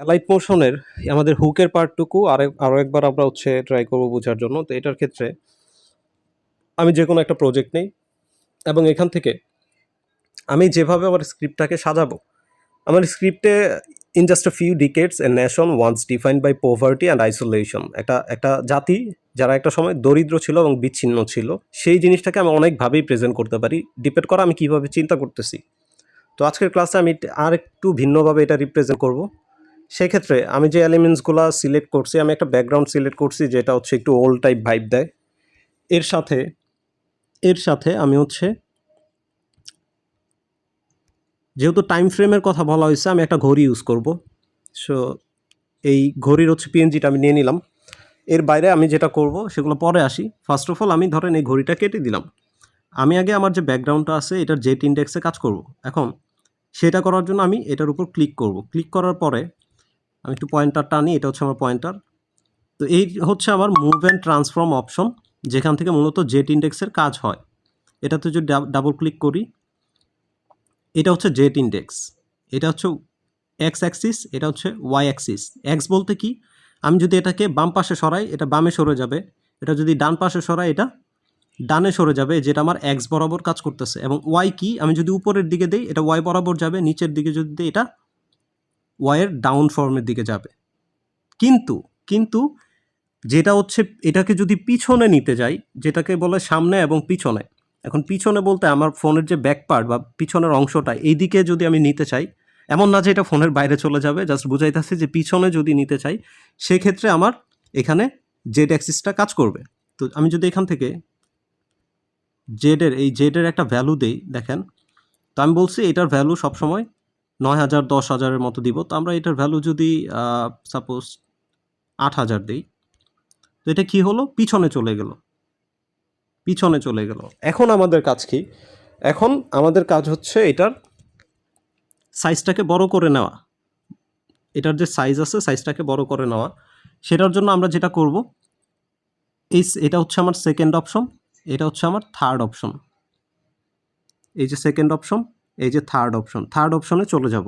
Light মোশনের আমাদের হুকের পার্টটুকু আরো একবার আমরা ট্রাই করব বোঝার জন্য। তো এটার ক্ষেত্রে আমি যেকোনো একটা প্রজেক্ট নেই এবং এখান থেকে আমি যেভাবে আমার স্ক্রিপ্টটাকে সাজাবো, আমার স্ক্রিপ্টে in just a few decades a nation once defined by poverty and isolation, একটা জাতি যারা একটা সময় দরিদ্র ছিল এবং বিচ্ছিন্ন ছিল, সেই জিনিসটাকে আমি অনেকভাবেই প্রেজেন্ট করতে পারি, ডিপেন্ড করা আমি কীভাবে চিন্তা করতেছি। তো আজকের ক্লাসে আমি আর একটু ভিন্নভাবে এটা রিপ্রেজেন্ট করব। সেক্ষেত্রে আমি যে এলিমেন্টসগুলো সিলেক্ট করছি, আমি একটা ব্যাকগ্রাউন্ড সিলেক্ট করছি যেটা একটু ওল্ড টাইপ ভাইব দেয়। এর সাথে আমি যেহেতু টাইম ফ্রেমের কথা বলা হয়েছে, আমি একটা ঘড়ি ইউজ করব। সো এই ঘড়ির পিএনজিটা আমি নিয়ে নিলাম। এর বাইরে আমি যেটা করব সেগুলো পরে আসি। ফার্স্ট অফ অল আমি ধরেন এই ঘড়িটা কেটে দিলাম। আমি আগে আমার যে ব্যাকগ্রাউন্ডটা আছে এটার জেট ইন্ডেক্সে কাজ করব। এখন সেটা করার জন্য আমি এটার উপর ক্লিক করব। ক্লিক করার পরে আমি একটু পয়েন্টারটা আনি, এটা আমার পয়েন্টার। তো এই আমার মুভ অ্যান্ড ট্রান্সফর্ম অপশন, যেখান থেকে মূলত জেট ইন্ডেক্সের কাজ হয়। এটাতে যদি ডাবল ক্লিক করি, এটা জেট ইন্ডেক্স, এটা এক্স অ্যাক্সিস, এটা ওয়াই অ্যাক্সিস। এক্স বলতে কি, আমি যদি এটাকে বাম পাশে সরাই এটা বামে সরে যাবে, এটা যদি ডান পাশে সরাই এটা ডানে সরে যাবে, যেটা আমার এক্স বরাবর কাজ করতেছে। এবং ওয়াই কি, আমি যদি উপরের দিকে দিই এটা ওয়াই বরাবর যাবে, নিচের দিকে যদি দিই এটা ওয়াইয়ের ডাউন ফর্মের দিকে যাবে। কিন্তু কিন্তু যেটা এটাকে যদি পিছনে নিতে যাই, যেটাকে বলে সামনে এবং পিছনে। এখন পিছনে বলতে আমার ফোনের যে ব্যাক পার্ট বা পিছনের অংশটা এই দিকে যদি আমি নিতে চাই, এমন না যে এটা ফোনের বাইরে চলে যাবে, জাস্ট বুঝাইতেছি যে পিছনে যদি নিতে চাই সেক্ষেত্রে আমার এখানে জেড অ্যাক্সিসটা কাজ করবে। তো আমি যদি এখান থেকে জেডের একটা ভ্যালু দেই, দেখেন, তো আমি বলছি এটার ভ্যালু সবসময় ৯,০০০ ১০,০০০-এর মতো দিব। তো আমরা এটার ভ্যালু যদি সাপোজ ৮,০০০ দিই, তো এটা কি হলো, পিছনে চলে গেল। এখন আমাদের কাজ কি? এখন আমাদের কাজ এটার সাইজটাকে বড় করে নেওয়া। এটার যে সাইজ আছে সাইজটাকে বড় করে নেওয়া। সেটার জন্য আমরা যেটা করব, এটা আমার সেকেন্ড অপশন, এটা আমার থার্ড অপশন। এই যে সেকেন্ড অপশন, এই যে থার্ড অপশনে চলে যাব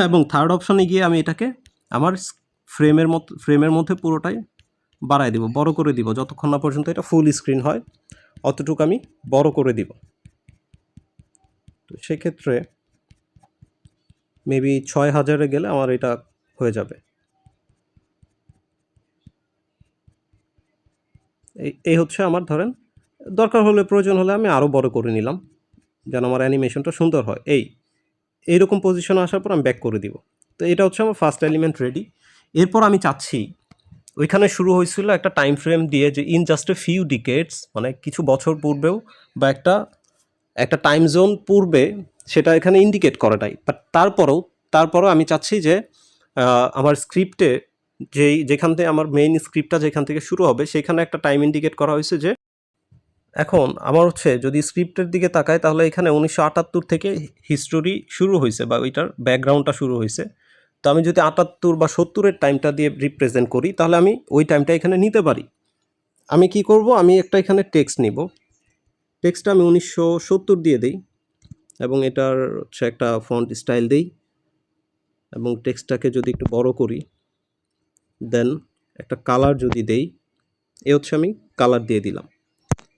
এবং থার্ড অপশনে গিয়ে আমি এটাকে আমার ফ্রেমের মধ্যে পুরোটাই বাড়ায় দিব, বড় করে দিব, যতক্ষণ না পর্যন্ত এটা ফুল স্ক্রিন হয় অতটুকু আমি বড় করে দিব। তো সেক্ষেত্রে মেবি ৬,০০০-এ গেলে আমার এটা হয়ে যাবে। এই আমার ধরেন দরকার হলে, প্রয়োজন হলে আমি আরও বড় করে নিলাম যেন আমার অ্যানিমেশনটা সুন্দর হয়। এইরকম পজিশনে আসার পর আমি ব্যাক করে দিব। তো এটা আমার ফার্স্ট এলিমেন্ট রেডি। এরপর আমি চাচ্ছি, ওইখানে শুরু হয়েছিল একটা টাইম ফ্রেম দিয়ে যে ইন জাস্ট এ ফিউ ডিকেডস, মানে কিছু বছর পূর্বেও বা একটা টাইম জোন পূর্বে সেটা এখানে ইন্ডিকেট করাটাই। বাট তারপরেও আমি চাচ্ছি যে আমার স্ক্রিপ্টে যেখান থেকে আমার মেইন স্ক্রিপ্টটা যেখান থেকে শুরু হবে সেখানে একটা টাইম ইন্ডিকেট করা হয়েছে। যে এখন আমার যদি স্ক্রিপ্টের দিকে তাকায় তাহলে এখানে ১৯৭৮ থেকে হিস্টোরি শুরু হয়েছে বা ওইটার ব্যাকগ্রাউন্ডটা শুরু হয়েছে। তো আমি যদি ৭৮ বা ৭০-এর টাইমটা দিয়ে রিপ্রেজেন্ট করি তাহলে আমি ওই টাইমটা এখানে নিতে পারি। আমি কি করব, আমি একটা এখানে টেক্সট নিব। টেক্সটটা আমি ১৯৭০ দিয়ে দিই এবং এটার একটা ফন্ট স্টাইল দিই এবং টেক্সটটাকে যদি একটু বড় করি, দেন একটা কালার যদি দেই, আমি কালার দিয়ে দিলাম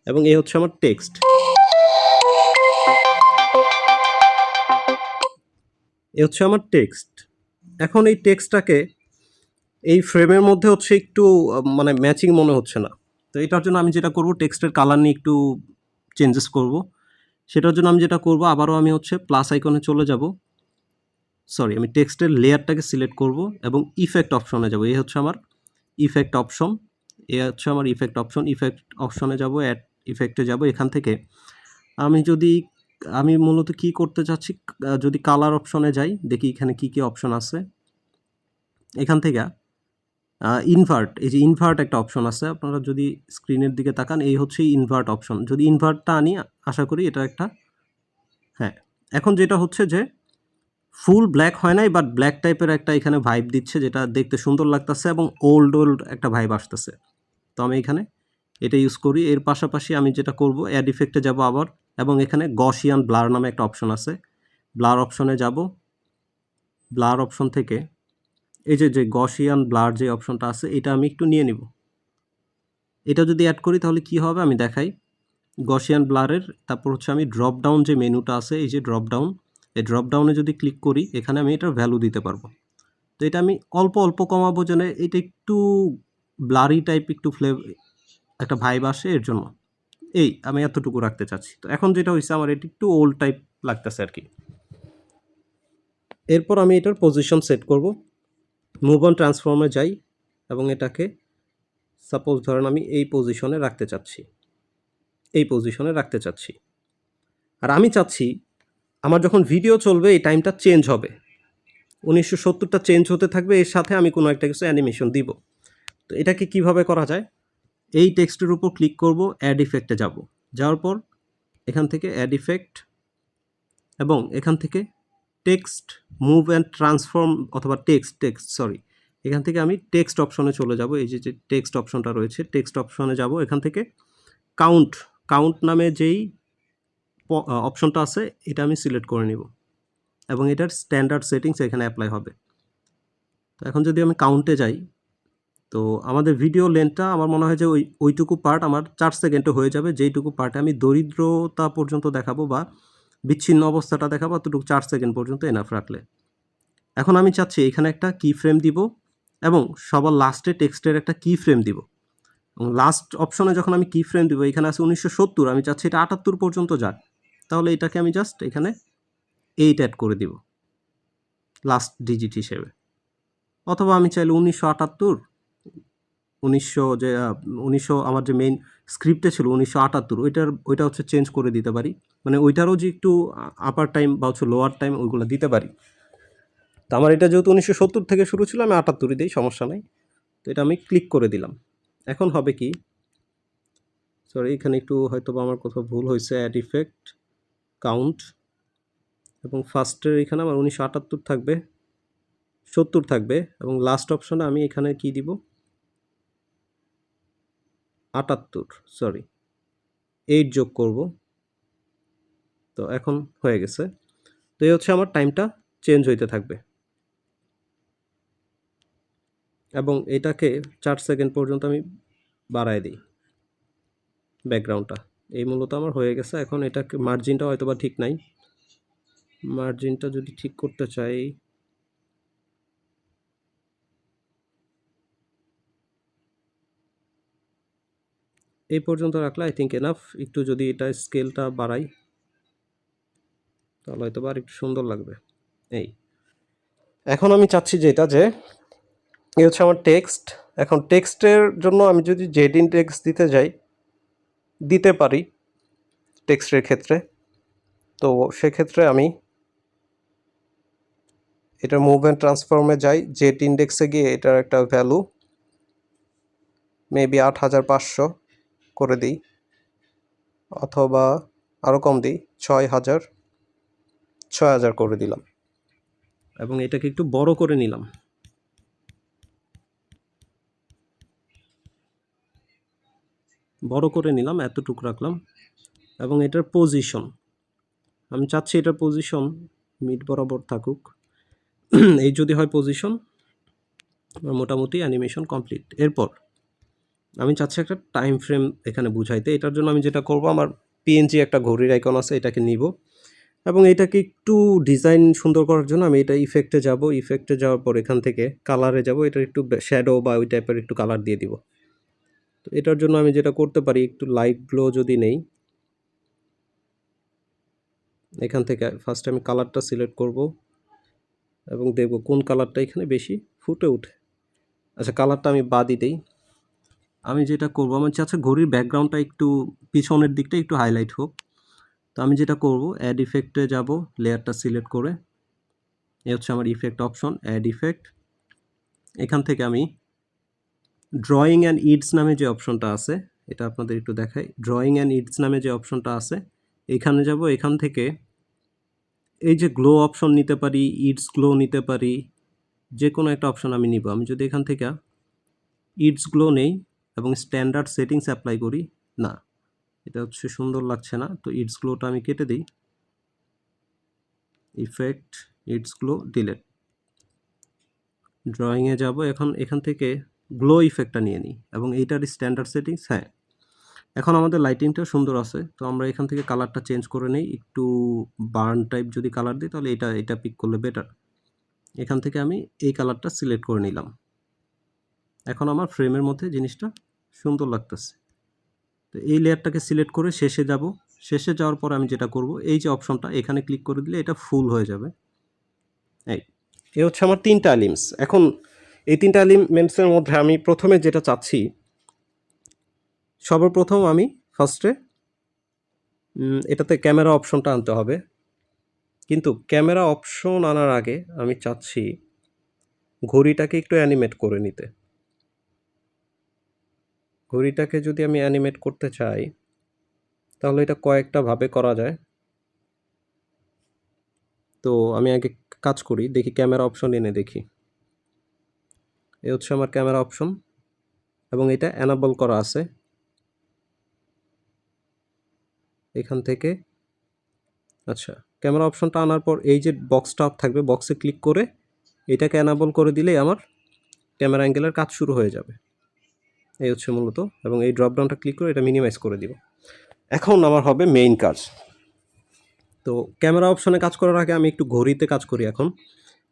এবং আমার টেক্সট। আমার টেক্সট। এখন এই টেক্সটটাকে এই ফ্রেমের মধ্যে একটু মানে ম্যাচিং মনে হচ্ছে না। তো এটার জন্য আমি যেটা করব, টেক্সটের কালার নিয়ে একটু চেঞ্জেস করব। সেটার জন্য আমি যেটা করব, আবারও আমি প্লাস আইকনে চলে যাব। আমি টেক্সটের লেয়ারটাকে সিলেক্ট করব এবং ইফেক্ট অপশনে যাব। এই আমার ইফেক্ট অপশন, আমার ইফেক্ট অপশনে যাব, অ্যাড ইফেক্টে যাব। এখান থেকে আমি মূলত কি করতে চাচ্ছি, যদি কালার অপশনে যাই, দেখি এখানে কি অপশন আছে। এখান থেকে ইনভার্ট, এই যে ইনভার্ট একটা অপশন আছে, আপনারা যদি স্ক্রিনের দিকে তাকান, এই ইনভার্ট অপশন। যদি ইনভার্টটা আনি, আশা করি এটা একটা, হ্যাঁ, এখন যেটা যে ফুল ব্ল্যাক হয় নাই, বাট ব্ল্যাক টাইপের একটা এখানে ভাইব দিচ্ছে, যেটা দেখতে সুন্দর লাগতেছে এবং ওল্ড একটা ভাইব আসতেছে। তো আমি এখানে এটা ইউজ করি। এর পাশাপাশি আমি যেটা করব, অ্যাড ইফেক্টে যাব আবার, এবং এখানে গসিয়ান ব্লার নামে একটা অপশন আছে, ব্লার অপশনে যাব। ব্লার অপশন থেকে এই যে গসিয়ান ব্লার যে অপশনটা আছে এটা আমি একটু নিয়ে নিব। এটা যদি অ্যাড করি তাহলে কি হবে আমি দেখাই। গসিয়ান ব্লারের তারপর হচ্ছে আমি ড্রপ ডাউন যে মেনুটা আছে, এই যে ড্রপ ডাউন, এই ড্রপ ডাউনে যদি ক্লিক করি এখানে আমি এটার ভ্যালু দিতে পারবো। তো এটা আমি অল্প অল্প কমাবো যেন এটা একটু ব্লারি টাইপ, একটু একটা ভাইব আসে, এর জন্য এই আমি এতটুকু রাখতে চাচ্ছি। তো এখন যেটা হয়েছে আমার এটা একটু ওল্ড টাইপ লাগতেছে আর কি। এরপর আমি এটার পজিশন সেট করব। মুভ অন ট্রান্সফর্মে যাই এবং এটাকে সাপোজ ধরেন আমি এই পজিশনে রাখতে চাচ্ছি, এই পজিশনে রাখতে চাচ্ছি। আর আমি চাচ্ছি আমার যখন ভিডিও চলবে এই টাইমটা চেঞ্জ হবে, 1970টা চেঞ্জ হতে থাকবে, এর সাথে আমি কোনো একটা কিছু অ্যানিমেশন দিব। তো এটাকে কিভাবে করা যায়, এই টেক্সটের উপর ক্লিক করব, অ্যাড ইফেক্টে যাব, যাওয়ার পর এখান থেকে অ্যাড ইফেক্ট এবং এখান থেকে টেক্সট মুভ অ্যান্ড ট্রান্সফর্ম অথবা সরি, এখান থেকে আমি টেক্সট অপশনে চলে যাব। এই যে টেক্সট অপশনটা রয়েছে, টেক্সট অপশনে যাব, এখান থেকে কাউন্ট নামে যেই অপশনটা আছে এটা আমি সিলেক্ট করে নিব এবং এটার স্ট্যান্ডার্ড সেটিংস এখানে অ্যাপ্লাই হবে। তো এখন যদি আমি কাউন্টে যাই, তো আমাদের ভিডিও লেন্থটা আমার মনে হয় যে ওইটুকু পার্ট আমার 4 সেকেন্ডে হয়ে যাবে, যেইটুকু পার্টে আমি দরিদ্রতা পর্যন্ত দেখাবো বা বিচ্ছিন্ন অবস্থাটা দেখাবো, অতটুকু 4 সেকেন্ড পর্যন্ত এনাফ রাখলে। এখন আমি চাচ্ছি এখানে একটা কি ফ্রেম দিব এবং সবার লাস্টে টেক্সটের একটা কি ফ্রেম দিব। এবং লাস্ট অপশনে যখন আমি কি ফ্রেম দিব, এখানে আছে 1970, আমি চাচ্ছি এটা 78 পর্যন্ত যাক। তাহলে এটাকে আমি জাস্ট এখানে 8 অ্যাড করে দিব লাস্ট ডিজিট হিসেবে, অথবা আমি চাইলে 1978, 1900 আমার যে মেইন স্ক্রিপ্টে ছিল 1978, ওইটা হচ্ছে চেঞ্জ করে দিতে পারি, মানে ওইটারও যে একটু আপার টাইম বা হচ্ছে লোয়ার টাইম ওইগুলো দিতে পারি। তো আমার এটা যেহেতু 1970 থেকে শুরু ছিল, আমি 78 দিই, সমস্যা নাই। তো এটা আমি ক্লিক করে দিলাম। এখন হবে কি, সরি এখানে একটু হয়তো বা আমার কোথাও ভুল হয়েছে, অ্যাড ইফেক্ট, কাউন্ট এবং ফার্স্টের এখানে আমার 1978 থাকবে, 70 থাকবে এবং লাস্ট অপশনে আমি এখানে কি দিব, 78, সরি 8 যোগ করব। তো এখন হয়ে গেছে। তো এই হচ্ছে আমার টাইমটা চেঞ্জ হইতে থাকবে এবং এটাকে 4 সেকেন্ড পর্যন্ত আমি বাড়ায় দিই ব্যাকগ্রাউন্ডটা। এই মূলত আমার হয়ে গেছে। এখন এটাকে মার্জিনটা হয়তো বা ঠিক নাই, মার্জিনটা যদি ঠিক করতে চাই, এই পর্যন্ত রাখলে আই থিঙ্ক এনাফ। একটু যদি এটা স্কেলটা বাড়াই তাহলে হয়তো বা আর একটু সুন্দর লাগবে। এই এখন আমি চাচ্ছি যে এই হচ্ছে আমার টেক্সট। এখন টেক্সটের জন্য আমি যদি জেড-ইন টেক্সট দিতে যাই, দিতে পারি টেক্সটের ক্ষেত্রে। তো সেক্ষেত্রে আমি এটা মুভ অ্যান্ড ট্রান্সফর্মে যাই, জেড ইন্ডেক্সে গিয়ে এটার একটা ভ্যালু মেবি 8500 করে দিই, অথবা আরও কম দিই, 6000 করে দিলাম এবং এটাকে একটু বড় করে নিলাম। এতটুকু রাখলাম এবং এটার পজিশন আমি চাচ্ছি এটার পজিশন মিড বরাবর থাকুক। এই যদি হয় পজিশন, মোটামুটি অ্যানিমেশন কমপ্লিট। এরপর আমি চাচ্ছি একটা টাইম ফ্রেম এখানে বুঝাইতে। এটার জন্য আমি যেটা করব, আমার পিএনজি একটা ঘড়ির আইকন আছে, এটাকে নিব এবং এটাকে একটু ডিজাইন সুন্দর করার জন্য আমি এটা ইফেক্টে যাব। ইফেক্টে যাওয়ার পর এখান থেকে কালারে যাব, এটার একটু শ্যাডো বা ওই টাইপের একটু কালার দিয়ে দিব। তো এটার জন্য আমি যেটা করতে পারি, একটু লাইট গ্লো যদি নেই, এখান থেকে ফার্স্ট আমি কালারটা সিলেক্ট করব এবং দেখব কোন কালারটা এখানে বেশি ফুটে ওঠে। আচ্ছা, কালারটা আমি বাদই দেই। আমি যেটা করব, আমার চাচ্ছে ঘড়ির ব্যাকগ্রাউন্ডটা একটু পিছনের দিকটা একটু হাইলাইট হোক। তো আমি যেটা করব, অ্যাড ইফেক্টে যাব, লেয়ারটা সিলেক্ট করে, এ হচ্ছে আমার ইফেক্ট অপশন, অ্যাড ইফেক্ট। এখান থেকে আমি ড্রয়িং অ্যান্ড ইডস নামে যে অপশনটা আছে, এটা আপনাদের একটু দেখাই। ড্রয়িং অ্যান্ড ইডস নামে যে অপশনটা আছে এখানে যাব, এখান থেকে এই যে গ্লো অপশন নিতে পারি, ইডস গ্লো নিতে পারি, যে কোনো একটা অপশন আমি নিব। আমি যদি এখান থেকে ইডস গ্লো নেই এবং স্ট্যান্ডার্ড সেটিংস অ্যাপ্লাই করি, না এটা হচ্ছে সুন্দর লাগছে না, তো ইডস গ্লোটা আমি কেটে দিই, ইফেক্ট ইডস গ্লো ডিলেট। ড্রয়িংয়ে যাব, এখন এখান থেকে গ্লো ইফেক্টটা নিয়ে নিই এবং এইটার স্ট্যান্ডার্ড সেটিংস। হ্যাঁ, এখন আমাদের লাইটিংটা সুন্দর আছে, তো আমরা এখান থেকে কালারটা চেঞ্জ করে নেই, একটু বার্ন টাইপ যদি কালার দিই তাহলে এটা পিক করলে বেটার। এখান থেকে আমি এই কালারটা সিলেক্ট করে নিলাম। এখন আমার ফ্রেমের মধ্যে জিনিসটা সুন্দর লাগতেছে। তো এই লেয়ারটাকে সিলেক্ট করে শেষে যাব। শেষে যাওয়ার পর আমি যেটা করব, এই যে অপশনটা এখানে ক্লিক করে দিলে এটা ফুল হয়ে যাবে। এই হচ্ছে আমার 3টা এলিমেন্টস। এখন এই 3টা এলিমেন্টসের মধ্যে আমি প্রথমে যেটা চাচ্ছি, সর্বপ্রথম আমি ফার্স্টে এটাতে ক্যামেরা অপশনটা আনতে হবে। কিন্তু ক্যামেরা অপশন আনার আগে আমি চাচ্ছি ঘড়িটাকে একটু অ্যানিমেট করে নিতে। ঘড়িটাকে যদি আমি অ্যানিমেট করতে চাই তাহলে এটা কয়েকটা ভাবে করা যায়। তো আমি আগে কাজ করি, দেখি ক্যামেরা অপশন এনে দেখি। এই হচ্ছে আমার ক্যামেরা অপশন এবং এটা অ্যানাবল করা আছে। এখান থেকে আচ্ছা, ক্যামেরা অপশনটা আনার পর এই যে বক্সটা থাকবে, বক্সে ক্লিক করে এটাকে অ্যানাবল করে দিলেই আমার ক্যামেরা অ্যাঙ্গেলের কাজ শুরু হয়ে যাবে। এই হচ্ছে মূলত, এবং এই ড্রপডাউনটা ক্লিক করে এটা মিনিমাইজ করে দিব। এখন আমার হবে মেইন কাজ। তো ক্যামেরা অপশনে কাজ করার আগে আমি একটু ঘড়িতে কাজ করি। এখন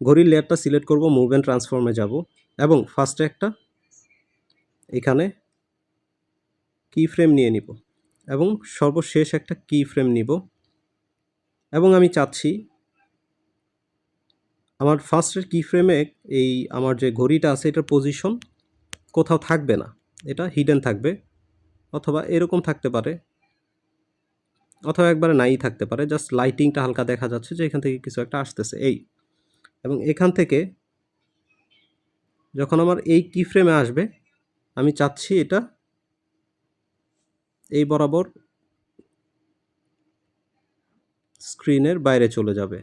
ঘড়ির লেয়ারটা সিলেক্ট করব, মুভ অ্যান্ড ট্রান্সফর্মে যাব এবং ফার্স্টে একটা এখানে কি ফ্রেম নিয়ে নিব এবং সর্বশেষ একটা কি ফ্রেম নিব এবং আমি চাচ্ছি আমার ফার্স্টের কি ফ্রেমে এই আমার যে ঘড়িটা আছে এটার পজিশন কোথাও থাকবে না, এটা হিডেন থাকবে, অথবা এরকম থাকতে পারে, অথবা একবারে নাই থাকতে পারে, জাস্ট লাইটিংটা হালকা দেখা যাচ্ছে যে এখান থেকে কিছু একটা আসতেছে এই। এবং এখান থেকে যখন আমার এই কি ফ্রেমে আসবে আমি চাচ্ছি এটা এই বরাবর স্ক্রিনের বাইরে চলে যাবে।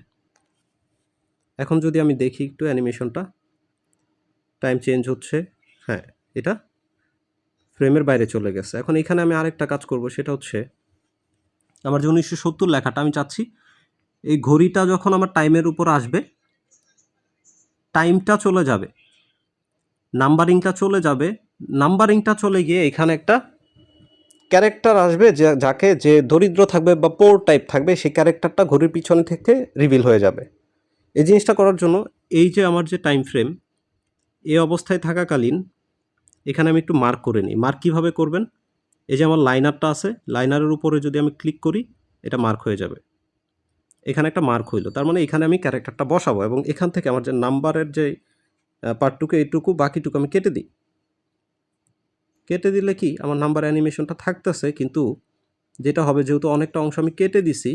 এখন যদি আমি দেখি একটু অ্যানিমেশনটা, টাইম চেঞ্জ হচ্ছে, হ্যাঁ এটা ফ্রেমের বাইরে চলে গেছে। এখন এখানে আমি আরেকটা কাজ করব, সেটা হচ্ছে আমার যে 1970 লেখাটা আমি চাচ্ছি এই ঘড়িটা যখন আমার টাইমের উপর আসবে টাইমটা চলে যাবে, নাম্বারিংটা চলে যাবে, নাম্বারিংটা চলে গিয়ে এখানে একটা ক্যারেক্টার আসবে যাকে যে দরিদ্র থাকবে বা পোর টাইপ থাকবে সেই ক্যারেক্টারটা ঘড়ির পিছনে থেকে রিভিল হয়ে যাবে। এই জিনিসটা করার জন্য এই যে আমার যে টাইম ফ্রেম এই অবস্থায় থাকাকালীন এখানে আমি একটু মার্ক করে নিই। মার্ক কীভাবে করবেন, এই যে আমার লাইনারটা আছে, লাইনারের উপরে যদি আমি ক্লিক করি এটা মার্ক হয়ে যাবে। এখানে একটা মার্ক হইলো, তার মানে এখানে আমি ক্যারেক্টারটা বসাবো এবং এখান থেকে আমার যে নাম্বারের যে পার্টটুকু এইটুকু বাকিটুকু আমি কেটে দিই। কেটে দিলে কি আমার নাম্বার অ্যানিমেশনটা থাকতেছে, কিন্তু যেটা হবে যেহেতু অনেকটা অংশ আমি কেটে দিছি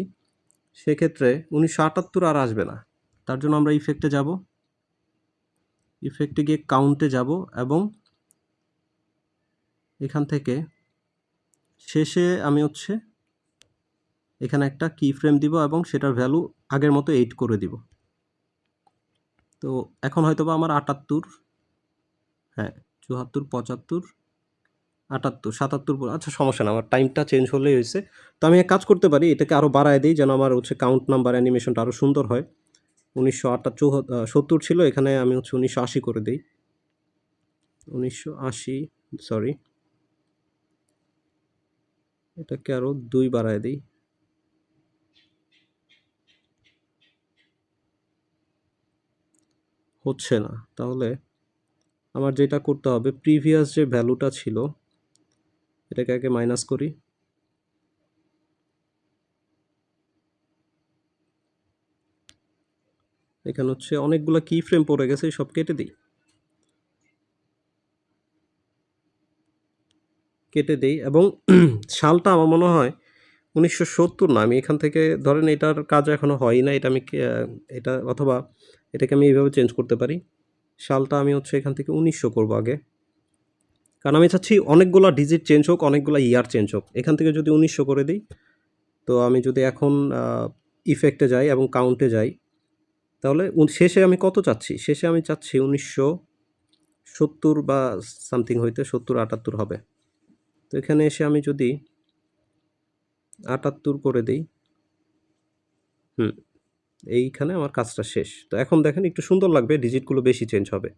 সেক্ষেত্রে 1978 আর আসবে না। তার জন্য আমরা ইফেক্টে যাব, ইফেক্টে গিয়ে কাউন্টে যাব এবং এখান থেকে শেষে আমি হচ্ছে এখানে একটা কি ফ্রেম দিব এবং সেটার ভ্যালু আগের মতো 8 করে দিব। তো এখন হয়তো বা আমার 78, হ্যাঁ 74, 75, 78, 77, আচ্ছা সমস্যা না, আমার টাইমটা চেঞ্জ হলেই হয়েছে। তো আমি এক কাজ করতে পারি, এটাকে আরও বাড়ায় দিই যেন আমার হচ্ছে কাউন্ট নাম্বার অ্যানিমেশনটা আরও সুন্দর হয়। 1970 ছিল, এখানে আমি হচ্ছে 1980 করে দিই। 1980, সরি এটাকে আরও 2 বাড়ায় দিই। হচ্ছে না, তাহলে আমার যেটা করতে হবে প্রিভিয়াস যে ভ্যালুটা ছিল এটাকে আগে মাইনাস করি। এখানে হচ্ছে অনেকগুলো কি ফ্রেম পড়ে গেছে, সব কেটে দিই, কেটে দিই এবং সালটা আমার মনে হয় 1970 না, আমি এখান থেকে ধরেন এটার কাজ এখনও হয়ই না, এটা আমি এটা অথবা এটাকে আমি এইভাবে চেঞ্জ করতে পারি। সালটা আমি হচ্ছে এখান থেকে 1900 করবো আগে, কারণ আমি চাচ্ছি অনেকগুলো ডিজিট চেঞ্জ হোক, অনেকগুলো ইয়ার চেঞ্জ হোক। এখান থেকে যদি 1900 করে দিই, তো আমি যদি এখন ইফেক্টে যাই এবং কাউন্টে যাই তাহলে শেষে আমি কত চাচ্ছি, শেষে আমি চাচ্ছি 1970 বা সামথিং হইতে 70-78 হবে। তো এখানে এসে আমি যদি 78 করে দিই, এইখানে আমার কাজটা শেষ। তো এখন দেখেন একটু সুন্দর লাগবে, ডিজিটগুলো বেশি চেঞ্জ হবে।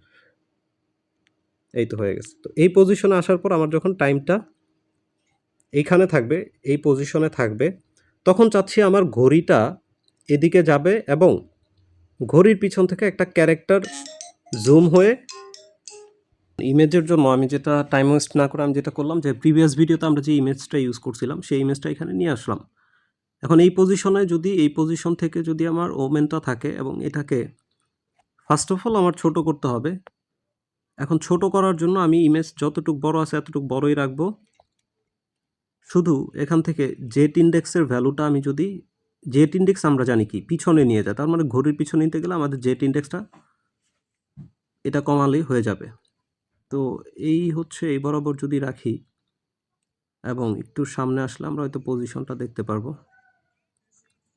এই তো হয়ে গেছে। তো এই পজিশনে আসার পর আমার যখন টাইমটা এইখানে থাকবে, এই পজিশনে থাকবে, তখন চাচ্ছি আমার ঘড়িটা এদিকে যাবে এবং ঘড়ির পিছন থেকে একটা ক্যারেক্টার জুম হয়ে ইমেজের জন্য আমি যেটা টাইম ওয়েস্ট না করে আমি যেটা করলাম যে প্রিভিয়াস ভিডিওতে আমরা যে ইমেজটা ইউজ করছিলাম সেই ইমেজটা এখানে নিয়ে আসলাম। এখন এই পজিশনে যদি এই পজিশন থেকে যদি আমার ওমেনটা থাকে এবং এটাকে ফার্স্ট অফ অল আমার ছোট করতে হবে। এখন ছোট করার জন্য আমি ইমেজ যতটুকু বড় আছে এতটুকু বড়ই রাখবো। শুধু এখান থেকে জেট ইন্ডেক্সের ভ্যালুটা আমি যদি জেট ইন্ডেক্স আমরা জানি কি পিছনে নিয়ে যায়, তার মানে ঘড়ির পিছনে নিতে গেলে আমাদের জেট ইন্ডেক্সটা এটা কমালেই হয়ে যাবে। তো এই হচ্ছে এই বরাবর যদি রাখি এবং একটু সামনে আসলে আমরা হয়তো পজিশনটা দেখতে পারবো।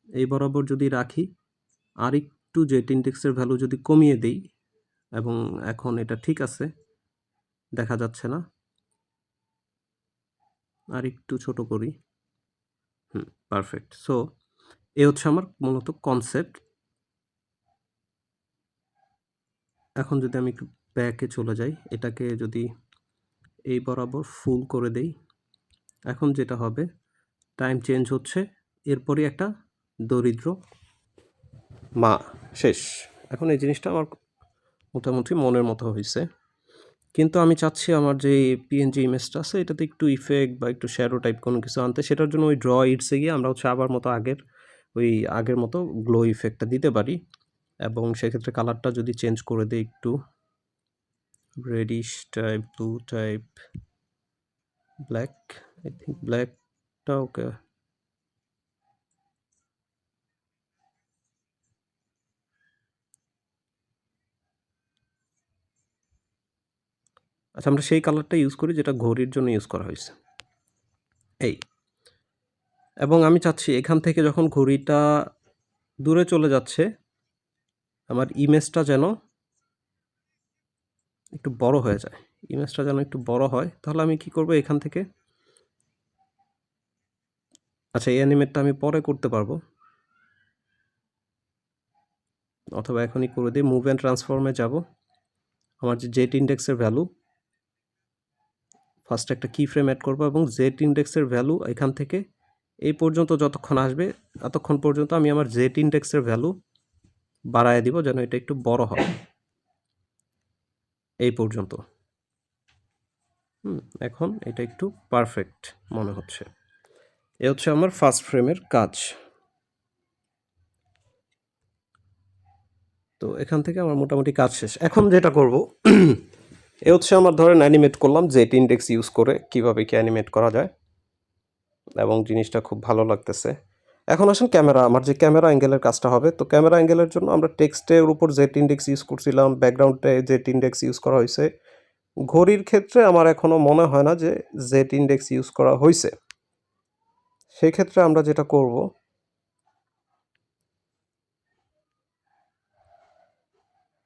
এই বরাবর যদি রাখি আর একটু জেট ইন্ডেক্সের ভ্যালু যদি কমিয়ে দেই এবং এখন এটা ঠিক আছে, দেখা যাচ্ছে না, আর একটু ছোট করি, পারফেক্ট। সো এ হচ্ছে আমার মূলত কনসেপ্ট। এখন যদি আমি একটু ব্যাকে চলে যাই, এটাকে যদি এই বরাবর ফুল করে দেই, এখন যেটা হবে টাইম চেঞ্জ হচ্ছে, এরপরই একটা দরিদ্র মা, শেষ। এখন এই জিনিসটা আমার মোটামুটি মনের মতো হয়েছে, কিন্তু আমি চাচ্ছি আমার যে পিএনজি ইমেজটা আছে এটাতে একটু ইফেক্ট বা একটু শ্যাডো টাইপ কোনো কিছু আনতে। সেটার জন্য ওই ড্র ইটসে গিয়ে আমরা হচ্ছে আবার মতো আগের মতো গ্লো ইফেক্টটা দিতে পারি এবং সেক্ষেত্রে কালারটা যদি চেঞ্জ করে দিই একটু reddish type, blue type, black, I think ব্ল্যাকটা ওকে। আচ্ছা, আমরা সেই কালারটা ইউজ করি যেটা ঘড়ির জন্য ইউজ করা হয়েছে এই। এবং আমি চাচ্ছি এখান থেকে যখন ঘড়িটা দূরে চলে যাচ্ছে আমার ইমেজটা যেন একটু বড় হয়ে যায়, ইমেজটা যেন একটু বড় হয়। তাহলে আমি কি করব এখান থেকে, আচ্ছা এই অ্যানিমেটটা আমি পরে করতে পারবো অথবা এখনই করে দিই। মুভ অ্যান্ড ট্রান্সফর্মে যাব, আমার যে জেট ইন্ডেক্সের ভ্যালু, ফার্স্ট একটা কি ফ্রেম অ্যাড করবো এবং জেট ইন্ডেক্সের ভ্যালু এখান থেকে এই পর্যন্ত যতক্ষণ আসবে ততক্ষণ পর্যন্ত আমি আমার জেট ইন্ডেক্সের ভ্যালু বাড়ায় দিব যেন এটা একটু বড় হয় এই পর্যন্ত। এখন এটা একটু পারফেক্ট মনে হচ্ছে। এ হচ্ছে আমার ফার্স্ট ফ্রেমের কাজ। তো এখান থেকে আমার মোটামুটি কাজ শেষ। এখন যেটা করব এ হচ্ছে আমার ধরেন অ্যানিমেট করলাম জেট ইন্ডেক্স ইউজ করে কীভাবে কি অ্যানিমেট করা যায় এবং জিনিসটা খুব ভালো লাগতেছে। এখন আসেন ক্যামেরা, আমার যে ক্যামেরা অ্যাঙ্গেলের কাজটা হবে। তো ক্যামেরা অ্যাঙ্গেলের জন্য আমরা টেক্সটের উপর জেট ইন্ডেক্স ইউজ করছিলাম, ব্যাকগ্রাউন্ডে জেট ইন্ডেক্স ইউজ করা হয়েছে। ঘড়ির ক্ষেত্রে আমার এখনও মনে হয় না যে জেট ইন্ডেক্স ইউজ করা হয়েছে। সেই ক্ষেত্রে আমরা যেটা করব,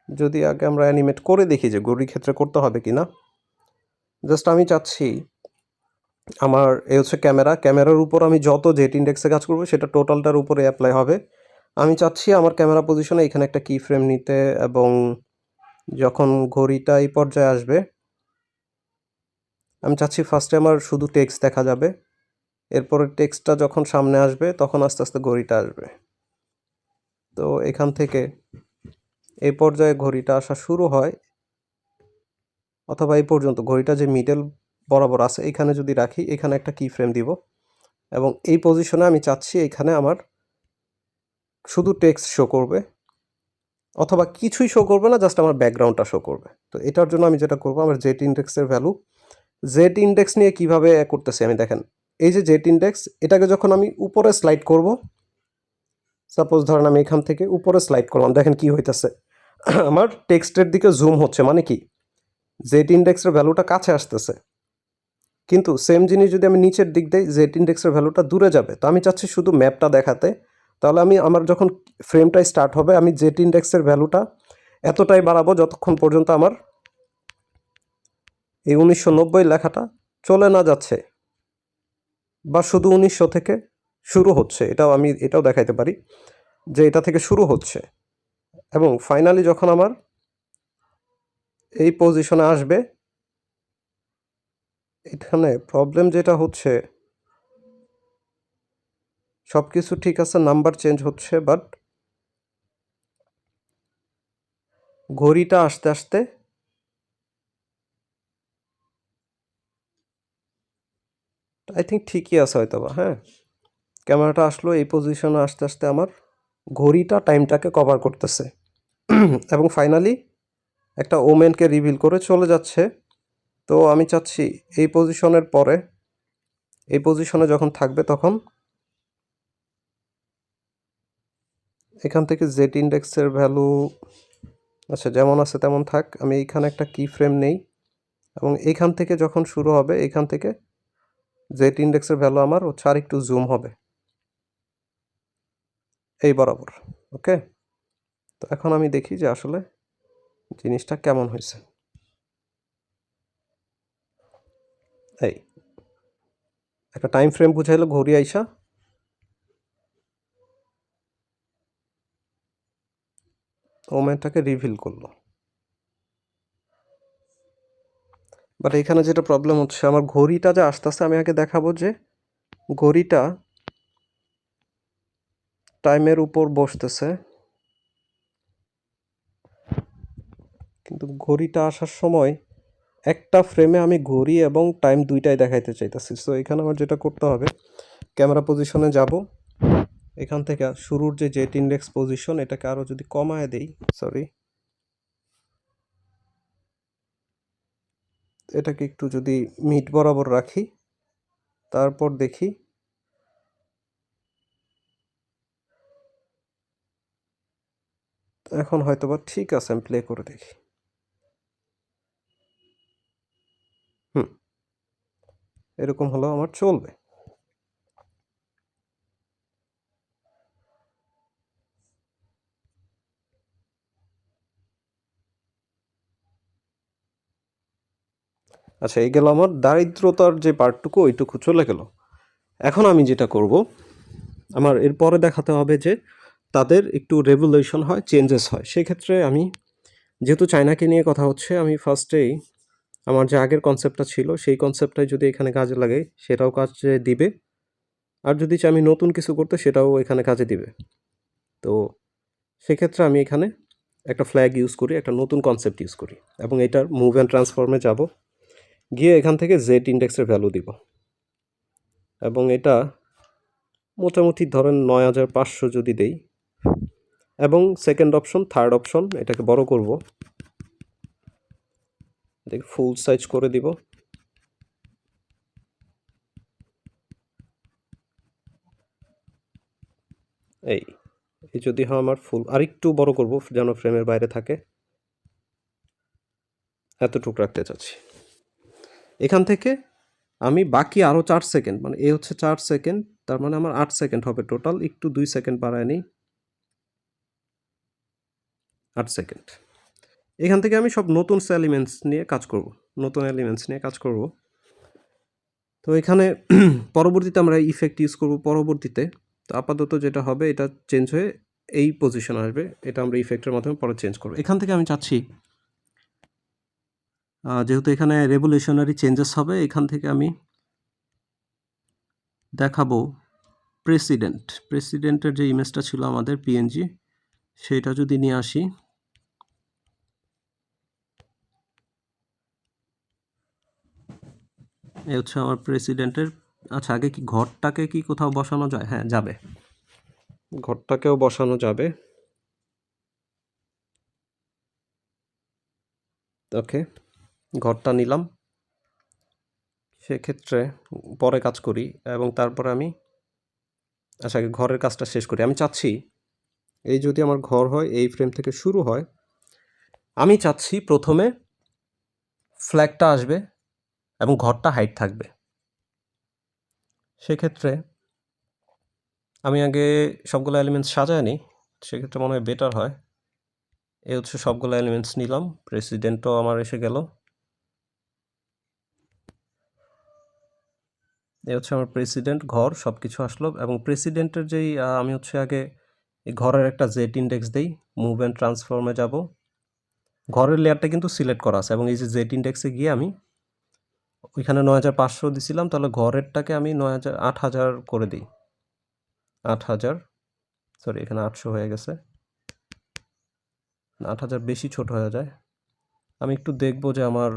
যদি আগে আমরা অ্যানিমেট করে দেখি যে ঘড়ির ক্ষেত্রে করতে হবে কি না। জাস্ট আমি চাচ্ছি আমার এই হচ্ছে ক্যামেরার উপর আমি যত জেট ইন্ডেক্সে কাজ করবো সেটা টোটালটার উপরে অ্যাপ্লাই হবে। আমি চাচ্ছি আমার ক্যামেরা পজিশনে এখানে একটা কি ফ্রেম নিতে এবং যখন ঘড়িটা এই পর্যায়ে আসবে আমি চাচ্ছি ফার্স্টে আমার শুধু টেক্সট দেখা যাবে, এরপরে টেক্সটটা যখন সামনে আসবে তখন আস্তে আস্তে ঘড়িটা আসবে। তো এখান থেকে এই পর্যায়ে ঘড়িটা আসা শুরু হয় অথবা এই পর্যন্ত ঘড়িটা যে মিডল বরাবর আছে এখানে যদি রাখি, এখানে একটা কি ফ্রেম দিব এবং এই পজিশনে আমি চাচ্ছি এখানে আমার শুধু টেক্সট শো করবে অথবা কিছুই শো করবে না, জাস্ট আমার ব্যাকগ্রাউন্ডটা শো করবে। তো এটার জন্য আমি যেটা করবো, আমার জেট ইন্ডেক্সের ভ্যালু, জেট ইন্ডেক্স নিয়ে কিভাবে করতেছি আমি দেখেন। এই যে জেট ইন্ডেক্স, এটাকে যখন আমি উপরে স্লাইড করব, সাপোজ ধরেন আমি এখান থেকে উপরে স্লাইড করলাম, দেখেন কি হইতেছে আমার টেক্সটের দিকে জুম হচ্ছে, মানে কি জেট ইন্ডেক্সের ভ্যালুটা কাছে আসতেছে। কিন্তু সেম জিনিস যদি আমি নিচের দিক দিই জেট ইন্ডেক্সের ভ্যালুটা দূরে যাবে। তো আমি চাচ্ছি শুধু ম্যাপটা দেখাতে, তাহলে আমার যখন ফ্রেমটাই স্টার্ট হবে আমি জেট ইন্ডেক্সের ভ্যালুটা এতটাই বাড়াবো যতক্ষণ পর্যন্ত আমার এই 1990 লেখাটা চলে না যাচ্ছে বা শুধু 1900 থেকে শুরু হচ্ছে, এটাও দেখাইতে পারি যে এটা থেকে শুরু হচ্ছে এবং ফাইনালি যখন আমার এই পজিশনে আসবে এখানে প্রবলেম যেটা হচ্ছে, সব কিছু ঠিক আছে, নাম্বার চেঞ্জ হচ্ছে, বাট ঘড়িটা আস্তে আস্তে আই থিঙ্ক ঠিকই আছে হয়তো বা। হ্যাঁ, ক্যামেরাটা আসলো এই পজিশনে, আস্তে আস্তে আমার ঘড়িটা টাইমটাকে কভার করতেছে এবং ফাইনালি একটা ওমেনকে রিভিল করে চলে যাচ্ছে। তো আমি চাচ্ছি এই পজিশনের পরে, এই পজিশনে যখন থাকবে তখন এখান থেকে জেড ইন্ডেক্সের ভ্যালু, আচ্ছা যেমন আছে তেমন থাক, আমি এইখানে একটা কি ফ্রেম নেই এবং এইখান থেকে যখন শুরু হবে এইখান থেকে জেড ইন্ডেক্সের ভ্যালু আমার হচ্ছে আর একটু জুম হবে এই বরাবর। ওকে, তো এখন আমি দেখি যে আসলে জিনিসটা কেমন হয়েছে। এই একটা টাইম ফ্রেম বুঝাইলো, ঘড়ি আইসা ওমেনটাকে রিভিল করলো। বাট এখানে যেটা প্রবলেম হচ্ছে, আমার ঘড়িটা যে আস্তে আস্তে, আমি আগে দেখাবো যে ঘড়িটা টাইমের উপর বসতেছে, কিন্তু ঘড়িটা আসার সময় একটা ফ্রেমে আমি ঘড়ি এবং টাইম দুইটাই দেখাইতে চাইতেছি। সো এখানে আমার যেটা করতে হবে, ক্যামেরা পজিশনে যাব, এখান থেকে শুরুর যে জেট ইন্ডেক্স পজিশন এটাকে আরও যদি কমায় দেই, সরি এটাকে একটু যদি মিড বরাবর রাখি, তারপর দেখি এখন হয়তোবা ঠিক আছে। আমি প্লে করে দেখি। এরকম হলো আমার চলবে। আচ্ছা, এই গেল আমার দারিদ্রতার যে পার্টটুকু, ওইটুকু চলে গেল। এখন আমি যেটা করব, আমার এরপরে দেখাতে হবে যে তাদের একটু রেভুলেশন হয়, চেঞ্জেস হয়। সেক্ষেত্রে আমি, যেহেতু চায়নাকে নিয়ে কথা হচ্ছে, আমি ফার্স্টেই আমার যে আগের কনসেপ্টটা ছিল সেই কনসেপ্টটাই যদি এখানে কাজে লাগাই সেটাও কাজে দিবে, আর যদি চাই আমি নতুন কিছু করতে সেটাও এখানে কাজে দিবে। তো সেক্ষেত্রে আমি এখানে একটা ফ্ল্যাগ ইউজ করি, একটা নতুন কনসেপ্ট ইউজ করি এবং এটার মুভ অ্যান্ড ট্রান্সফর্মে যাব, গিয়ে এখান থেকে জেড ইন্ডেক্সের ভ্যালু দিব এবং এটা মোটামুটি ধরেন ৯৫০০ যদি দেই, এবং সেকেন্ড অপশন, থার্ড অপশন, এটাকে বড় করব, এটাকে ফুল সাইজ করে দিব। এই এই যদি হয় আমার ফুল, আরেকটু বড় করব যেন ফ্রেমের বাইরে থাকে, এতটুকু রাখতে চাচ্ছি। এখান থেকে আমি বাকি আরও 4 সেকেন্ড, মানে এ হচ্ছে 4 সেকেন্ড, তার মানে আমার 8 সেকেন্ড হবে টোটাল, একটু 2 সেকেন্ড বাড়ায় নিই, 8 সেকেন্ড। এখান থেকে আমি সব নতুন এলিমেন্টস নিয়ে কাজ করব, নতুন এলিমেন্টস নিয়ে কাজ করব। তো এখানে পরবর্তীতে আমরা ইফেক্ট ইউজ করব পরবর্তীতে। তো আপাতত যেটা হবে, এটা চেঞ্জ হয়ে এই পজিশন আসবে, এটা আমরা ইফেক্টের মাধ্যমে পরে চেঞ্জ করব। এখান থেকে আমি চাচ্ছি, যেহেতু এখানে রেভলিউশনারি চেঞ্জেস হবে, এখান থেকে আমি দেখাবো প্রেসিডেন্টের যে ইমেজটা ছিল আমাদের পিএনজি, সেটা যদি নিয়ে আসি, এই হচ্ছে আমার প্রেসিডেন্টের। আচ্ছা, আগে কি ঘরটাকে কি কোথাও বসানো যায়? হ্যাঁ, যাবে, ঘরটাকেও বসানো যাবে। ওকে, ঘরটা নিলাম। সেক্ষেত্রে পরে কাজ করি এবং তারপরে আমি, আচ্ছা আগে ঘরের কাজটা শেষ করি। আমি চাচ্ছি এই যদি আমার ঘর হয়, এই ফ্রেম থেকে শুরু হয়, আমি চাচ্ছি প্রথমে ফ্ল্যাগটা আসবে এবং ঘরটা হাইট থাকবে। সেক্ষেত্রে আমি আগে সবগুলো এলিমেন্টস সাজায় নিই, সেক্ষেত্রে মনে হয় বেটার হয়। এই হচ্ছে সবগুলো এলিমেন্টস নিলাম, প্রেসিডেন্টও আমার এসে গেল, এই হচ্ছে আমার প্রেসিডেন্ট, ঘর, সব কিছু আসলো। এবং প্রেসিডেন্টের যেই আমি হচ্ছে আগে এই ঘরের একটা জেড ইন্ডেক্স দেই, মুভ অ্যান্ড ট্রান্সফর্মে যাব, ঘরের লেয়ারটা কিন্তু সিলেক্ট করা আছে এবং এই যে জেড ইন্ডেক্সে গিয়ে আমি ওইখানে ৯৫০০ দিছিলাম, তাহলে ঘরেরটাকে আমি ৮,০০০ করে দিই। ৮,০০০, সরি এখানে ৮০০ হয়ে গেছে, ৮,০০০ বেশি ছোট হয়ে যায়। আমি একটু দেখব যে আমার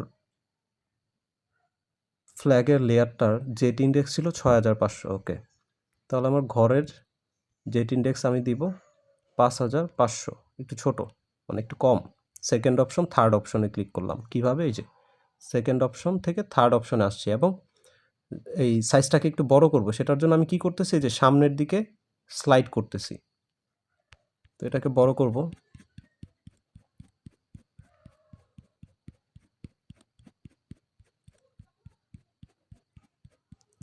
ফ্ল্যাগের লেয়ারটার জেট ইন্ডেক্স ছিল ৬৫০০। ওকে, তাহলে আমার ঘরের জেট ইন্ডেক্স আমি দিব ৫৫০০, একটু ছোট, মানে একটু কম। সেকেন্ড অপশন, থার্ড অপশনে ক্লিক করলাম। কিভাবে? এই যে সেকেন্ড অপশন থেকে থার্ড অপশনে আসছি এবং এই সাইজটাকে একটু বড় করব। সেটার জন্য আমি কি করতেছি, যে সামনের দিকে স্লাইড করতেছি। তো এটাকে বড় করব।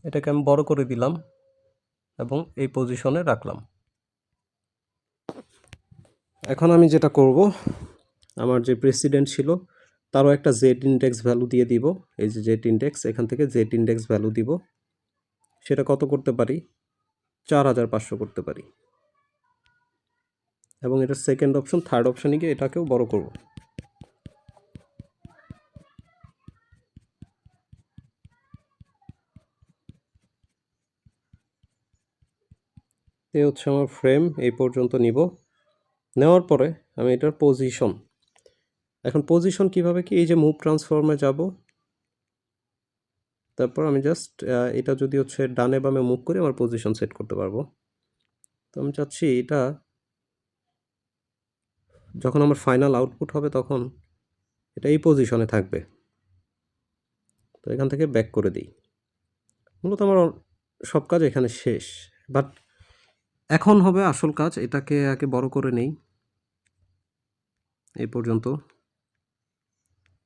এটাকে আমি বড় করে দিলাম এবং এই পজিশনে রাখলাম। এখন আমি যেটা করব, আমার যে প্রেসিডেন্ট ছিল তারও একটা জেড ইন্ডেক্স ভ্যালু দিয়ে দিব। এই যে জেড ইন্ডেক্স, এখান থেকে জেড ইন্ডেক্স ভ্যালু দিব। সেটা কত করতে পারি? ৪৫০০ করতে পারি। এবং এটা সেকেন্ড অপশন, থার্ড অপশনে গিয়ে এটাকেও বড় করব। এই হচ্ছে আমার ফ্রেম, এই পর্যন্ত নিব। নেওয়ার পরে আমি এটার পজিশন, এখন পজিশন কিভাবে কি, এই যে মুভ ট্রান্সফর্মে যাব, তারপর আমি জাস্ট এটা যদি হচ্ছে ডানে বামে মুভ করে আমার পজিশন সেট করতে পারবো। তো আমি চাচ্ছি এটা যখন আমার ফাইনাল আউটপুট হবে তখন এটা এই পজিশনে থাকবে। তো এখান থেকে ব্যাক করে দিই। মূলত আমার সব কাজ এখানে শেষ, বাট এখন হবে আসল কাজ। এটাকে আগে বড় করে নেই এই পর্যন্ত,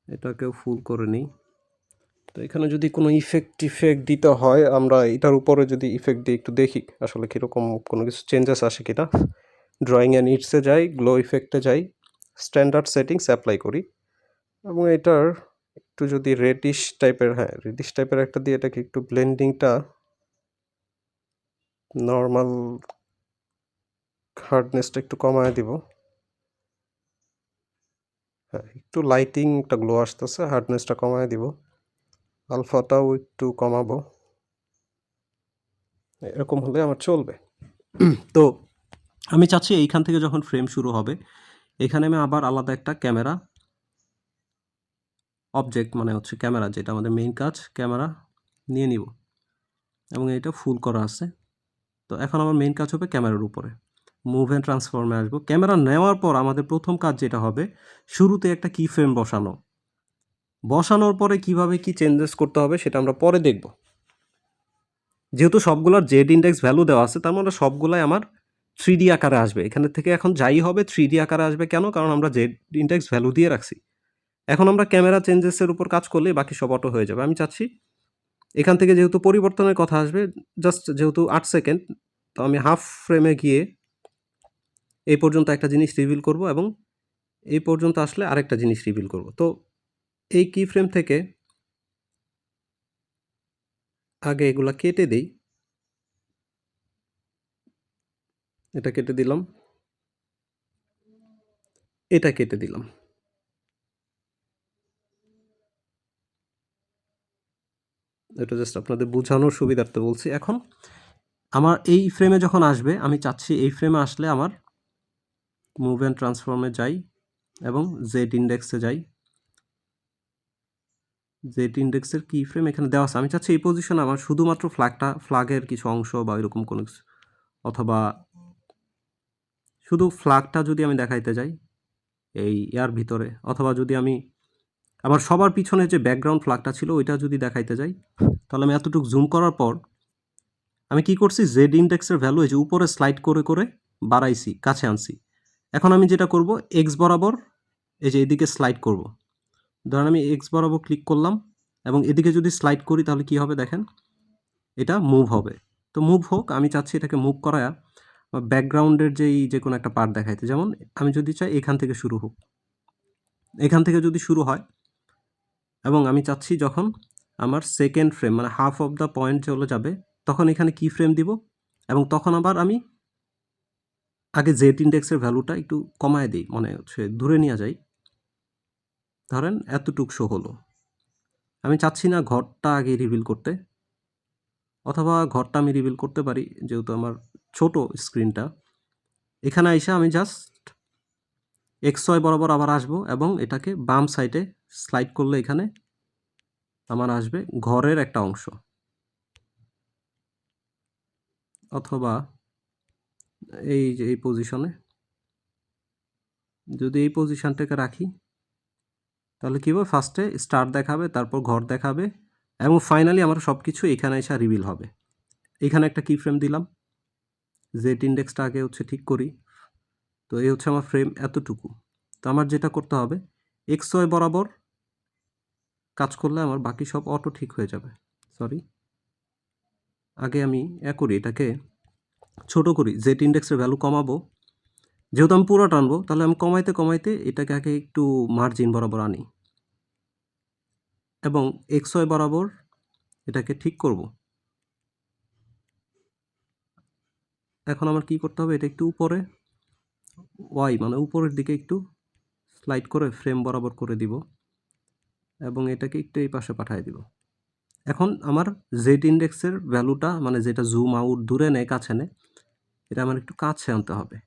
এটাকেও ফুল করে নিই। তো এখানে যদি কোনো ইফেক্ট দিতে হয়, আমরা এটার উপরে যদি ইফেক্ট দিই, একটু দেখি আসলে কীরকম কোনো কিছু চেঞ্জেস আসে কিনা। ড্রয়িং অ্যান্ড নিডসে যাই, গ্লো ইফেক্টে যাই, স্ট্যান্ডার্ড সেটিংস অ্যাপ্লাই করি এবং এটার একটু যদি রেডিশ টাইপের, হ্যাঁ রেডিশ টাইপের একটা দিয়ে এটাকে একটু ব্লেন্ডিংটা নর্মাল, হার্ডনেসটা একটু কমায় দিব। হ্যাঁ, একটু লাইটিংটা গ্লো আসতেছে, হার্ডনেসটা কমায় দিব, আলফাটাও একটু কমাবো। এরকম হলে আমার চলবে। তো আমি চাচ্ছি এইখান থেকে যখন ফ্রেম শুরু হবে, এখানে আমি আবার আলাদা একটা ক্যামেরা অবজেক্ট, মানে হচ্ছে ক্যামেরা, যেটা আমাদের মেইন কাজ, ক্যামেরা নিয়ে নিব এবং এটা ফুল করা আছে। তো এখন আমার মেইন কাজ হবে ক্যামেরার উপরে মুভ অ্যান্ড ট্রান্সফর্মে আসবো। ক্যামেরা নেওয়ার পর আমাদের প্রথম কাজ যেটা হবে, শুরুতে একটা কি ফ্রেম বসানোর পরে কিভাবে কি চেঞ্জেস করতে হবে সেটা আমরা পরে দেখব। যেহেতু সবগুলোর জেড ইন্ডেক্স ভ্যালু দেওয়া আছে, তার মানে সবগুলাই আমার 3D আকারে আসবে। এখানে থেকে এখন যাই হবে 3D আকারে আসবে। কেন? কারণ আমরা জেড ইন্ডেক্স ভ্যালু দিয়ে রাখছি। এখন আমরা ক্যামেরা চেঞ্জেসের উপর কাজ করলে বাকি সব অটো হয়ে যাবে। আমি চাচ্ছি এখান থেকে যেহেতু পরিবর্তনের কথা আসবে, জাস্ট যেহেতু 8 সেকেন্ড, তো আমি হাফ ফ্রেমে গিয়ে এই পর্যন্ত একটা জিনিস রিভিল করব এবং এই পর্যন্ত আসলে আরেকটা জিনিস রিভিল করব। তো এই কি ফ্রেম থেকে আগে এগুলা কেটে দেই। এটা কেটে দিলাম, এটা কেটে দিলাম। এটা জাস্ট আপনাদের বোঝানোর সুবিধার্থে বলছি। এখন আমার এই ফ্রেমে যখন আসবে, আমি চাচ্ছি এই ফ্রেমে আসলে আমার মুভ অ্যান্ড ট্রান্সফর্মে যাই এবং জেড ইন্ডেক্সে যাই। জেড ইন্ডেক্সের কি ফ্রেম এখানে দেওয়া আছে। আমি চাচ্ছি এই পজিশনে আমার শুধুমাত্র ফ্ল্যাগের কিছু অংশ বা এরকম কোনো কিছু, অথবা শুধু ফ্ল্যাগটা যদি আমি দেখাইতে যাই এই ইয়ার ভিতরে, অথবা যদি আমি আমার সবার পিছনে যে ব্যাকগ্রাউন্ড ফ্ল্যাগটা ছিল ওইটা যদি দেখাইতে যাই, তাহলে আমি এতটুকু জুম করার পর আমি কি করছি, জেড ইন্ডেক্সের ভ্যালু এই যে উপরে স্লাইড করে করে বাড়াইছি, কাছে আনছি। এখন আমি যেটা করব, এক্স বরাবর এই যে এদিকে স্লাইড করব। ধরেন আমি এক্স বরাবর ক্লিক করলাম এবং এদিকে যদি স্লাইড করি তাহলে কি হবে দেখেন, এটা মুভ হবে। তো মুভ হোক, আমি চাচ্ছি এটাকে মুভ করায়া ব্যাকগ্রাউন্ডের যে কোনো একটা পার্ট দেখাইতে। যেমন আমি যদি চাই এখান থেকে শুরু হোক, এখান থেকে যদি শুরু হয় এবং আমি চাচ্ছি যখন আমার সেকেন্ড ফ্রেম মানে হাফ অফ দ্য পয়েন্ট চলে যাবে, তখন এখানে কি ফ্রেম দিব এবং তখন আবার আমি আগে জেড ইন্ডেক্সের ভ্যালুটা একটু কমায় দিই, মানে হচ্ছে দূরে নিয়ে যাই। ধরেন এতটুক শো হলো। আমি চাচ্ছি না ঘরটা আগে রিভিল করতে, অথবা ঘরটা আমি রিভিল করতে পারি যেহেতু আমার ছোট স্ক্রিনটা। এখানে এসে আমি জাস্ট XY বরাবর আবার আসবো এবং এটাকে বাম সাইডে স্লাইড করলে এখানে আমার আসবে ঘরের একটা অংশ, অথবা এই যে এই পজিশনে যদি এই পজিশনটাকে রাখি তাহলে কী হবে, ফার্স্টে স্টার দেখাবে, তারপর ঘর দেখাবে এবং ফাইনালি আমার সব কিছু এখানে এসে রিভিল হবে। এখানে একটা কি ফ্রেম দিলাম, জেড ইন্ডেক্সটা আগে হচ্ছে ঠিক করি। তো এই হচ্ছে আমার ফ্রেম এতটুকু। তো আমার যেটা করতে হবে XY বরাবর কাজ করলে আমার বাকি সব অটো ঠিক হয়ে যাবে। সরি, আগে আমি করি, এটাকে ছোট করি, জেড ইন্ডেক্সের ভ্যালু কমাবো। যেহেতু আমি পুরো টানবো তাহলে আমি কমাইতে কমাইতে এটাকে আগে একটু মার্জিন বরাবর আনি এবং XY বরাবর এটাকে ঠিক করব। এখন আমার কি করতে হবে, এটা একটু উপরে ওয়াই মানে উপরের দিকে একটু স্লাইড করে ফ্রেম বরাবর করে দিব এবং এটাকে একটু এই পাশে পাঠিয়ে দিব। এখন আমার জেড ইন্ডেক্সের ভ্যালুটা মানে যেটা জুম আউট দূরে নেয় কাছে নেয়, এটা আমার একটু কাছে আনতে হবে,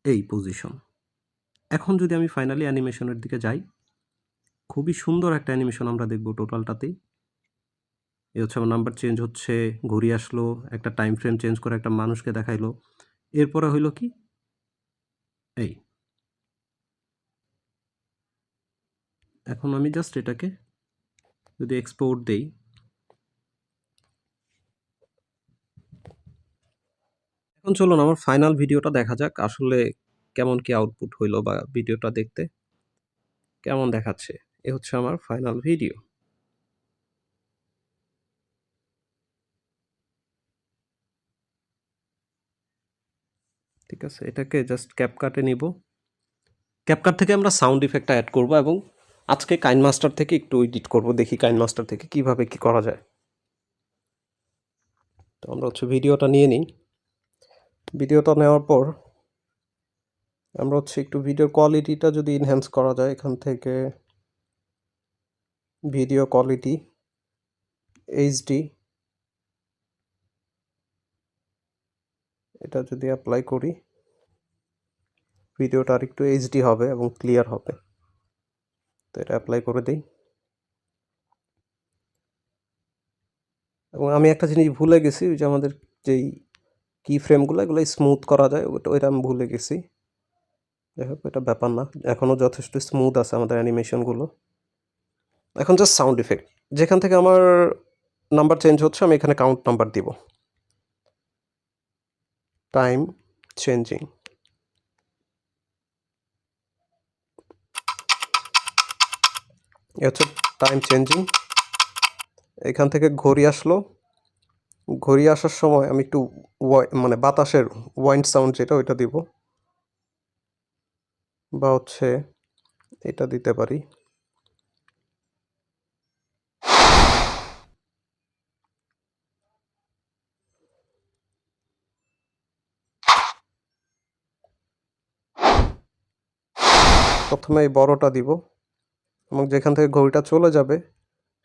এই পজিশন। এখন যদি আমি ফাইনালি অ্যানিমেশনের দিকে যাই, খুবই সুন্দর একটা অ্যানিমেশন আমরা দেখব টোটালটাতেই। এই হচ্ছে আমার নাম্বার চেঞ্জ হচ্ছে, ঘুরি আসলো, একটা টাইম ফ্রেম চেঞ্জ করে একটা মানুষকে দেখাইলো, এরপরে হইল কি এই। এখন আমি জাস্ট এটাকে যদি এক্সপোর্ট দেই, এখন চলুন আমার ফাইনাল ভিডিওটা দেখা যাক আসলে কেমন কি আউটপুট হইলো বা ভিডিওটা দেখতে কেমন দেখাচ্ছে। এ হচ্ছে আমার ফাইনাল ভিডিও। ঠিক আছে, এটাকে জাস্ট ক্যাপকাটে নিব। ক্যাপকাট থেকে আমরা সাউন্ড ইফেক্টটা অ্যাড করব এবং আজকে কাইনমাস্টার থেকে একটু এডিট করব, দেখি কাইনমাস্টার থেকে কিভাবে কি করা যায়। তো আমরা হচ্ছে ভিডিওটা নিয়ে নিই। ভিডিওটা নেওয়ার পর আমরা হচ্ছে একটু ভিডিওর কোয়ালিটিটা যদি এনহ্যান্স করা যায়, এখান থেকে ভিডিও কোয়ালিটি এইচডি এটা যদি অ্যাপ্লাই করি, ভিডিওটা আর একটু এইচডি হবে এবং ক্লিয়ার হবে। তো এটা অ্যাপ্লাই করে দিই। এবং আমি একটা জিনিস ভুলে গেছি, ওই যে আমাদের যেই কি ফ্রেমগুলো এগুলো স্মুথ করা যায়, ওইটা আমি ভুলে গেছি। যাই হোক, এটা ব্যাপার না, এখনও যথেষ্ট স্মুথ আছে আমাদের অ্যানিমেশনগুলো। এখন জাস্ট সাউন্ড ইফেক্ট, যেখান থেকে আমার নাম্বার চেঞ্জ হচ্ছে আমি এখানে কাউন্ট নাম্বার দিব, টাইম চেঞ্জিং। এ হচ্ছে টাইম চেঞ্জিং। এখান থেকে ঘড়ি আসলো, ঘড়ি আসার সময় আমি একটু মানে বাতাসের ওয়াইন্ড সাউন্ড যেটা ওইটা দিব, বা হচ্ছে এটা দিতে পারি। প্রথমে এই বড়টা দিব এবং যেখান থেকে ঘড়িটা চলে যাবে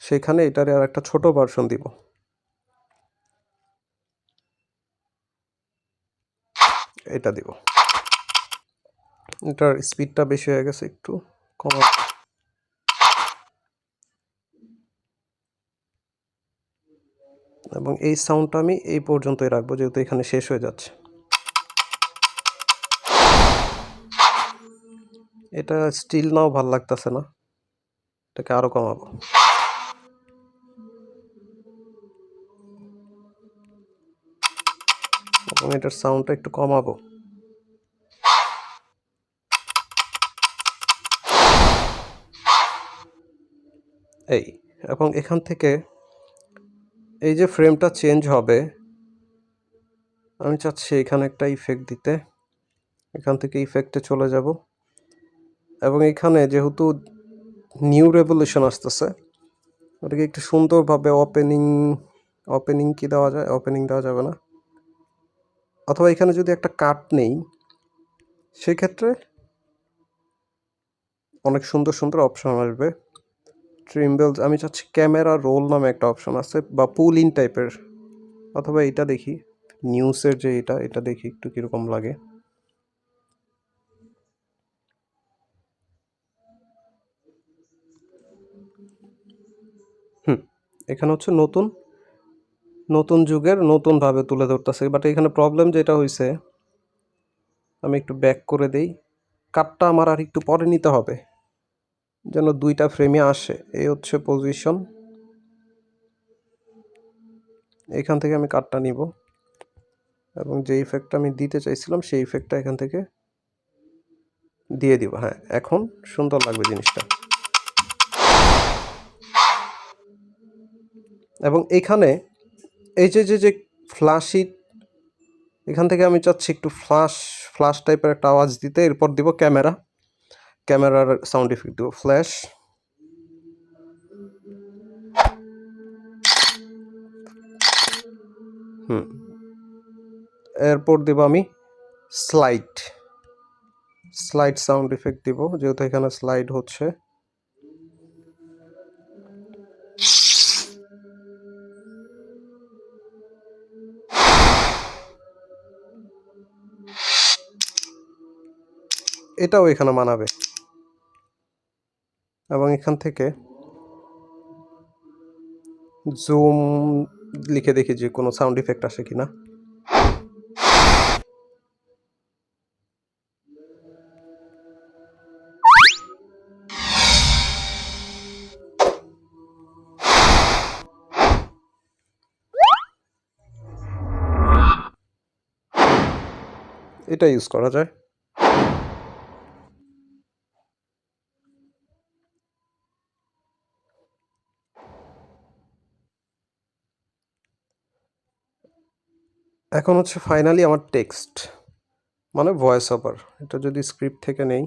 সেখানে এটার আর একটা ছোট ভার্সন দিব। এটা দিব, এটার স্পিডটা বেশি হয়ে গেছে, একটু কমা। এবং এই সাউন্ডটা আমি এই পর্যন্তই রাখবো যেহেতু এখানে শেষ হয়ে যাচ্ছে। এটা স্টিল নাও ভাল লাগতেছে না, এটাকে আরো কমাবো। এবং এটার সাউন্ডটা একটু কমাবো। এই, এবং এখান থেকে এই যে ফ্রেমটা চেঞ্জ হবে, আমি চাচ্ছি এখানে একটা ইফেক্ট দিতে। এখান থেকে ইফেক্টে চলে যাব এবং এখানে যেহেতু নিউ রেভলিউশন আসতেছে, ওটাকে একটু সুন্দরভাবে ওপেনিং কি দেওয়া যায়, ওপেনিং দেওয়া যাবে না, অথবা এখানে যদি একটা কাট নেই সেক্ষেত্রে অনেক সুন্দর সুন্দর অপশন আসবে। ট্রিম্বলস আমি চাচ্ছি ক্যামেরা রোল নামে একটা অপশন আছে বা পুল ইন টাইপের, অথবা এটা দেখি নিউজের যে এটা দেখি একটু কীরকম লাগে। এখানে হচ্ছে নতুন নতুন যুগের নতুনভাবে তুলে ধরতেছে, বাট এখানে প্রবলেম যেটা হয়েছে, আমি একটু ব্যাক করে দেই, কাটটা আমার আর একটু পরে নিতে হবে যেন 2টা ফ্রেমে আসে। এই হচ্ছে পজিশন, এখান থেকে আমি কাটটা নিব এবং যে ইফেক্টটা আমি দিতে চাইছিলাম সেই ইফেক্টটা এখান থেকে দিয়ে দিব। হ্যাঁ, এখন সুন্দর লাগবে জিনিসটা। এবং এখানে এই যে ফ্ল্যাশি, এখান থেকে আমি চাচ্ছি একটু ফ্ল্যাশ টাইপের একটা আওয়াজ দিতে, এরপর দিব ক্যামেরার সাউন্ড ইফেক্ট দিব, ফ্ল্যাশ। এরপর দিব আমি স্লাইড সাউন্ড ইফেক্ট দিব, যেহেতু এখানে স্লাইড হচ্ছে। এটাও এখানে মানাবে। এবং এখান থেকে জুম লিখে দেখি যে কোনো সাউন্ড ইফেক্ট আসে কিনা। এটা ইউজ করা যায়। এখন হচ্ছে ফাইনালি আমার টেক্সট মানে ভয়েস ওভার, এটা যদি স্ক্রিপ্ট থেকে নেই,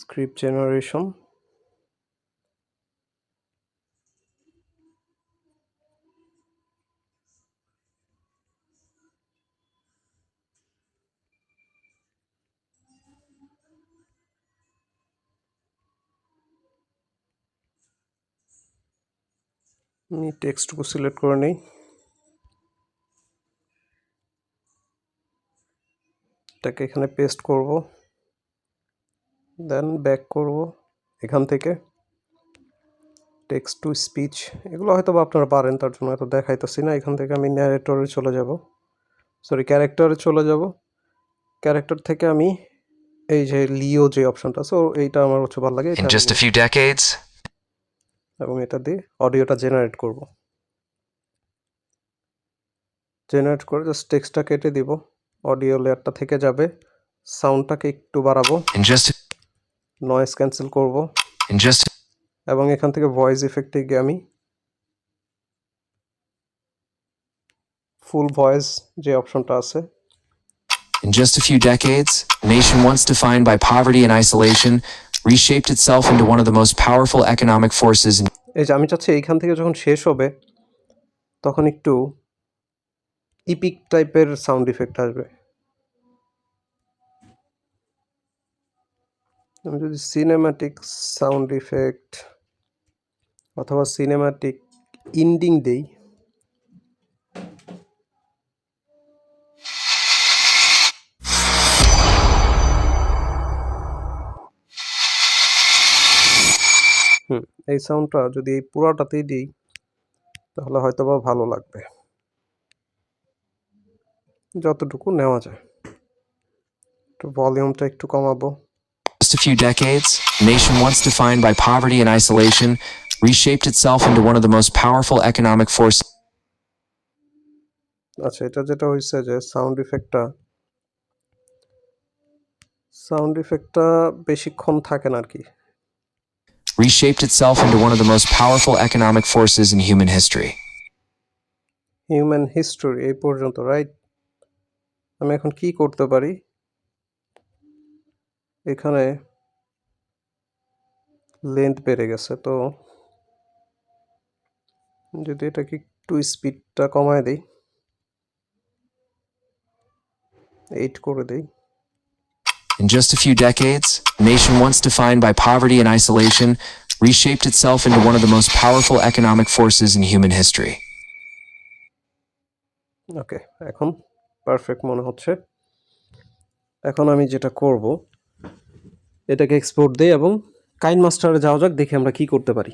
স্ক্রিপ্ট জেনারেশন, আমি টেক্সটটুকু সিলেক্ট করে নিই, এটাকে এখানে পেস্ট করব, দেন ব্যাক করব, এখান থেকে টেক্সট টু স্পিচ, এগুলো হয়তো বা আপনারা পারেন, তার জন্য এত দেখাইতেছি না। এখান থেকে আমি ন্যারেটরে চলে যাব, সরি ক্যারেক্টারে চলে যাব, ক্যারেক্টার থেকে আমি এই যে লিও যে অপশনটা আছে এইটা আমার হচ্ছে ভালো লাগে, In just a few decades, এবং এটা দিয়ে অডিওটা জেনারেট করব। জেনারেট করে জাস্ট টেক্সটটা কেটে দিব, অডিও লেয়ারটা থেকে যাবে, সাউন্ডটাকে একটু বাড়াবো, in just নয়েজ ক্যান্সেল করব, in just এবং এখান থেকে ভয়েস ইফেক্টে গিয়ে আমি ফুল ভয়েস যে অপশনটা আছে, in just a few decades, a nation once defined by poverty and isolation reshaped itself into one of the most powerful economic forces in এই যে আমি চাচ্ছি এইখান থেকে যখন শেষ হবে তখন একটু ইপিক টাইপের সাউন্ড ইফেক্ট আসবে। আমি যদি সিনেম্যাটিক সাউন্ড ইফেক্ট অথবা সিনেম্যাটিক ইন্ডিং দেই, এই সাউন্ডটা যদি এই পুরাটাতেই দিই তাহলে হয়তো বা ভালো লাগবে, যতটুকু নেওয়া যায়। একটু ভলিউমটা একটু কমাবো। just a few decades, a nation once defined by poverty and isolation reshaped itself into one of the most powerful economic forces. আচ্ছা, এটা যেটা হয়েছে যে সাউন্ড ইফেক্টটা বেশিক্ষণ থাকে না আর কি। Reshaped itself into one of the most powerful economic forces in human history. Human history এই পর্যন্ত, রাইট? আমি এখন কি করতে পারি, এখানে লেন্থ বেড়ে গেছে, তো যদি এটাকে একটু স্পিডটা কমায় দিই, 8 করে দিই, In just a few decades, a nation once defined by poverty and isolation reshaped itself into one of the most powerful economic forces in human history. ওকে, এখন পারফেক্ট মনে হচ্ছে। এখন আমি যেটা করব, এটাকে এক্সপোর্ট দেই এবং কাইন মাস্টারে যাওয়া যাক, দেখি আমরা কি করতে পারি।